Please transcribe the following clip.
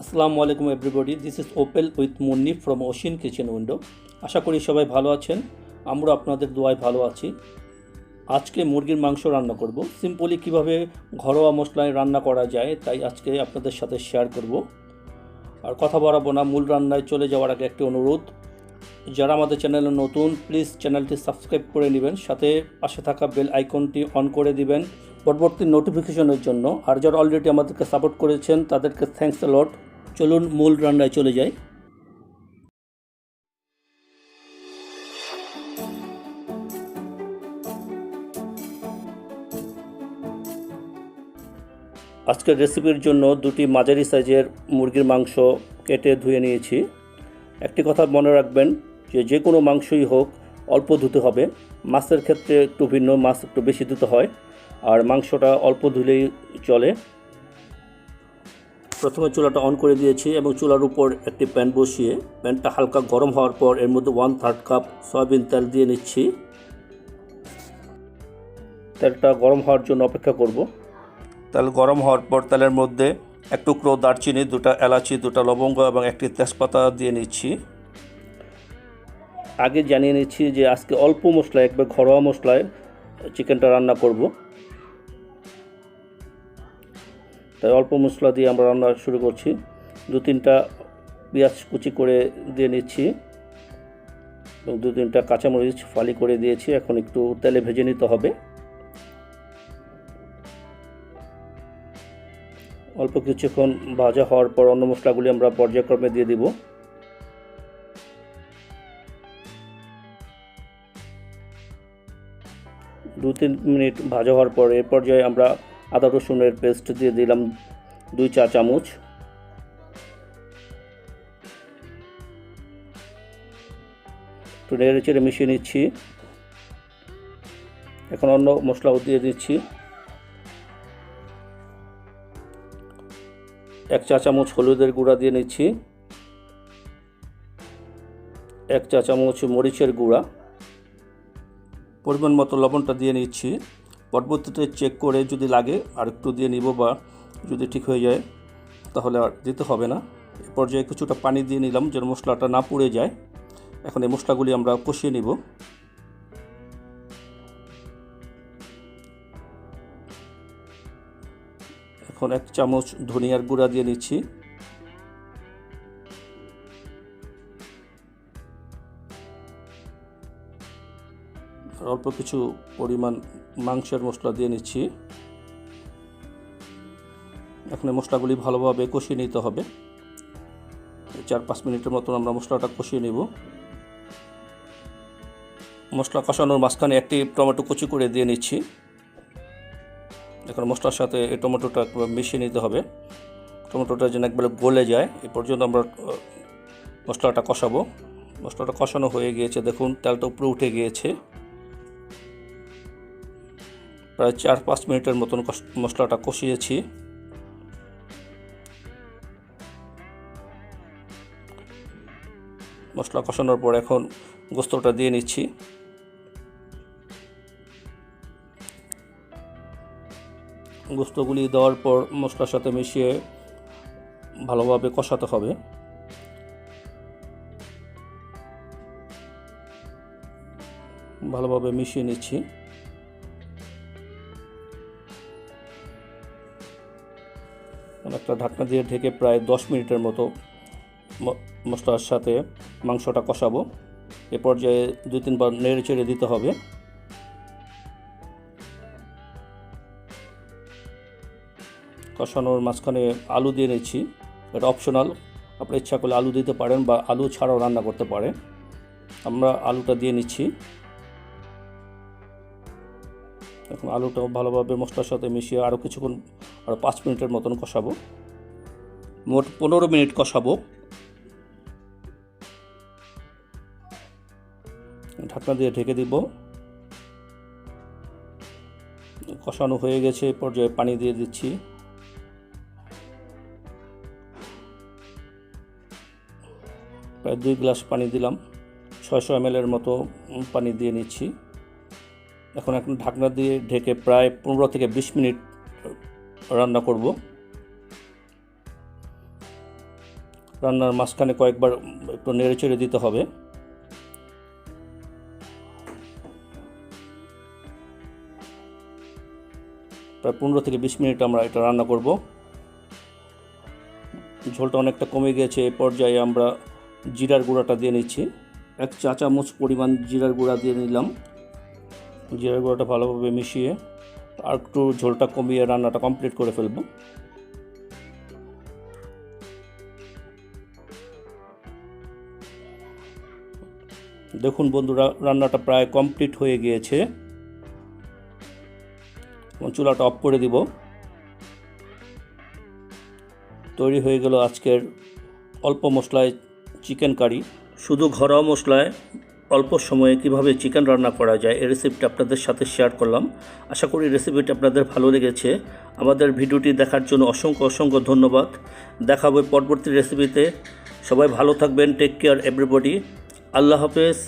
Assalamu alaikum everybody. This is Opel with Munni from Ocean Kitchen Window. আশা করি সবাই ভালো আছেন। আমরা আপনাদের দোয়ায় ভালো আছি। আজকে মুরগির মাংস রান্না করব। সিম্পলি কিভাবে ঘরোয়া মশলায় রান্না করা যায় তাই আজকে আপনাদের সাথে শেয়ার করব। আর কথা বাড়াবো না, মূল রান্নায় চলে যাওয়ার আগে একটি অনুরোধ, যারা আমাদের চ্যানেলে নতুন প্লিজ চ্যানেলটি সাবস্ক্রাইব করে নেবেন, সাথে পাশে থাকা বেল আইকনটি অন করে দিবেন পরবর্তী নোটিফিকেশনের জন্য। আর যারা অলরেডি আমাদেরকে সাপোর্ট করেছেন তাদেরকে থ্যাঙ্কস আ লট। চলুন মূল রান্নায় চলে যাই। আজকের রেসিপির জন্য দুটি মাঝারি সাইজের মুরগির মাংস কেটে ধুয়ে নিয়েছি। একটি কথা মনে রাখবেন যে কোনো মাংসই হোক অল্প ধুতে হবে। মাছের ক্ষেত্রে একটু ভিন্ন, মাছ একটু বেশি ধুতে হয়, আর মাংসটা অল্প ধুলেই চলে। প্রথমে চুলাটা অন করে দিয়েছি এবং চুলার উপর একটি প্যান বসিয়ে প্যানটা হালকা গরম হওয়ার পর এর মধ্যে 1/3 কাপ সয়াবিন তেল দিয়ে নিচ্ছি। তেলটা গরম হওয়ার জন্য অপেক্ষা করব। তেল গরম হওয়ার পর তেলের মধ্যে এক টুকরো দারচিনি, 2টা এলাচি, 2টা লবঙ্গ এবং একটি তেজপাতা দিয়ে নিচ্ছি। আগে জানিয়ে নিচ্ছি যে আজকে অল্প মশলায়, একবার ঘরোয়া মশলায় চিকেনটা রান্না করব, তাই অল্প মশলা দিয়ে আমরা রান্না শুরু করছি। 2-3টা পেঁয়াজ কুচি করে দিয়ে নিচ্ছি এবং 2-3টা কাঁচামরিচ ফালি করে দিয়েছি। এখন একটু তেলে ভেজে নিতে হবে। অল্প কিছুক্ষণ ভাজা হওয়ার পর অন্য মশলাগুলি আমরা পর্যায়ক্রমে দিয়ে দিব। দু 3 মিনিট ভাজা হওয়ার পর এর পর্যায়ে আমরা আদা রসুনের পেস্ট দিয়ে দিলাম 2 চা চামচ। একটু নেড়ে চেড়ে মিশিয়ে নিচ্ছি। এখন অন্য মশলাও দিয়ে দিচ্ছি। 1 চা চামচ হলুদের গুঁড়া দিয়ে নিচ্ছি, 1 চা চামচ মরিচের গুঁড়া, পরিমাণ মতো লবণটা দিয়ে নিচ্ছি। পরবর্তীতে চেক করে যদি লাগে আর একটু দিয়ে নিব, বা যদি ঠিক হয়ে যায় তাহলে আর দিতে হবে না। এ পর্যায়ে কিছুটা পানি দিয়ে নিলাম যেন মশলাটা না পুড়ে যায়। এখন এই মশলাগুলি আমরা কষিয়ে নিব। এখন 1 চামচ ধনিয়ার গুঁড়া দিয়ে নিচ্ছি, অল্প কিছু পরিমাণ মাংসের মশলা দিয়ে নিচ্ছি। এখন মশলাগুলি ভালোভাবে কষিয়ে নিতে হবে। 4-5 মিনিটের মতন আমরা মশলাটা কষিয়ে নিব। মশলা কষানোর মাঝখানে একটি টমেটো কুচি করে দিয়ে নিচ্ছি। এখন মশলার সাথে এই টমেটোটা মিশিয়ে নিতে হবে। টমেটোটা যেন একবারে গলে যায় এই পর্যন্ত আমরা মশলাটা কষাবো। মশলাটা কষানো হয়ে গিয়েছে, দেখুন তেলটা উপরে উঠে গিয়েছে। প্রায় 4-5 মিনিটের মতন মশলাটা কষিয়েছি। মশলা কষানোর পর এখন গোস্তটা দিয়ে নিচ্ছি। গোস্তগুলি দেওয়ার পর মশলার সাথে মিশিয়ে ভালোভাবে কষাতে হবে। ভালোভাবে মিশিয়ে নিচ্ছি। একটা ঢাকনা দিয়ে ঢেকে প্রায় 10 মিনিটের মতো মশলার সাথে মাংসটা কষাবো। এ পর্যায়ে 2-3 বার নেড়ে চেড়ে দিতে হবে। কষানোর মাঝখানে আলু দিয়ে নিচ্ছি। এটা অপশনাল, আপনি ইচ্ছা করলে আলু দিতে পারেন বা আলু ছাড়াও রান্না করতে পারেন। আমরা আলুটা দিয়ে নিচ্ছি। এখন আলুটাও ভালোভাবে মশলার সাথে মিশিয়ে আরও কিছুক্ষণ, আরও 5 মিনিটের মতন কষাবো। মোট 15 মিনিট কষাবো। ঢাকনা দিয়ে ঢেকে দিব। কষানো হয়ে গেছে, পর্যায়ে পানি দিয়ে দিচ্ছি। প্রায় 2 গ্লাস পানি দিলাম, 600 ml মতো পানি দিয়ে নিচ্ছি। এখন ঢাকনা দিয়ে ঢেকে প্রায় 15 থেকে 20 মিনিট রান্না করব। রান্নার মাঝখানে কয়েকবার একটু নেড়ে চেড়ে দিতে হবে। প্রায় 15 থেকে 20 মিনিট আমরা এটা রান্না করব। ঝোলটা অনেকটা কমে গিয়েছে। এই পর্যায়ে আমরা জিরার গুঁড়াটা দিয়ে নিচ্ছি। 1 চা চামচ পরিমাণ জিরার গুঁড়া দিয়ে নিলাম। জিরার গুঁড়াটা ভালোভাবে মিশিয়ে আর একটু ঝোলটা কমিয়ে রান্নাটা কমপ্লিট করে ফেলব। দেখুন বন্ধুরা, রান্নাটা প্রায় কমপ্লিট হয়ে গিয়েছে। চুলাটা অফ করে দিব। তৈরি হয়ে গেল আজকের অল্প মশলায় চিকেন কারি। শুধু ঘরোয়া মশলায় অল্প সময়ে কিভাবে চিকেন রান্না করা যায় এই রেসিপিটা আপনাদের সাথে শেয়ার করলাম। আশা করি রেসিপিটা আপনাদের ভালো লেগেছে। আমাদের ভিডিওটি দেখার জন্য অসংখ্য ধন্যবাদ। দেখা হবে পরবর্তী রেসিপিতে। সবাই ভালো থাকবেন। Take care everybody. আল্লাহ হাফেজ।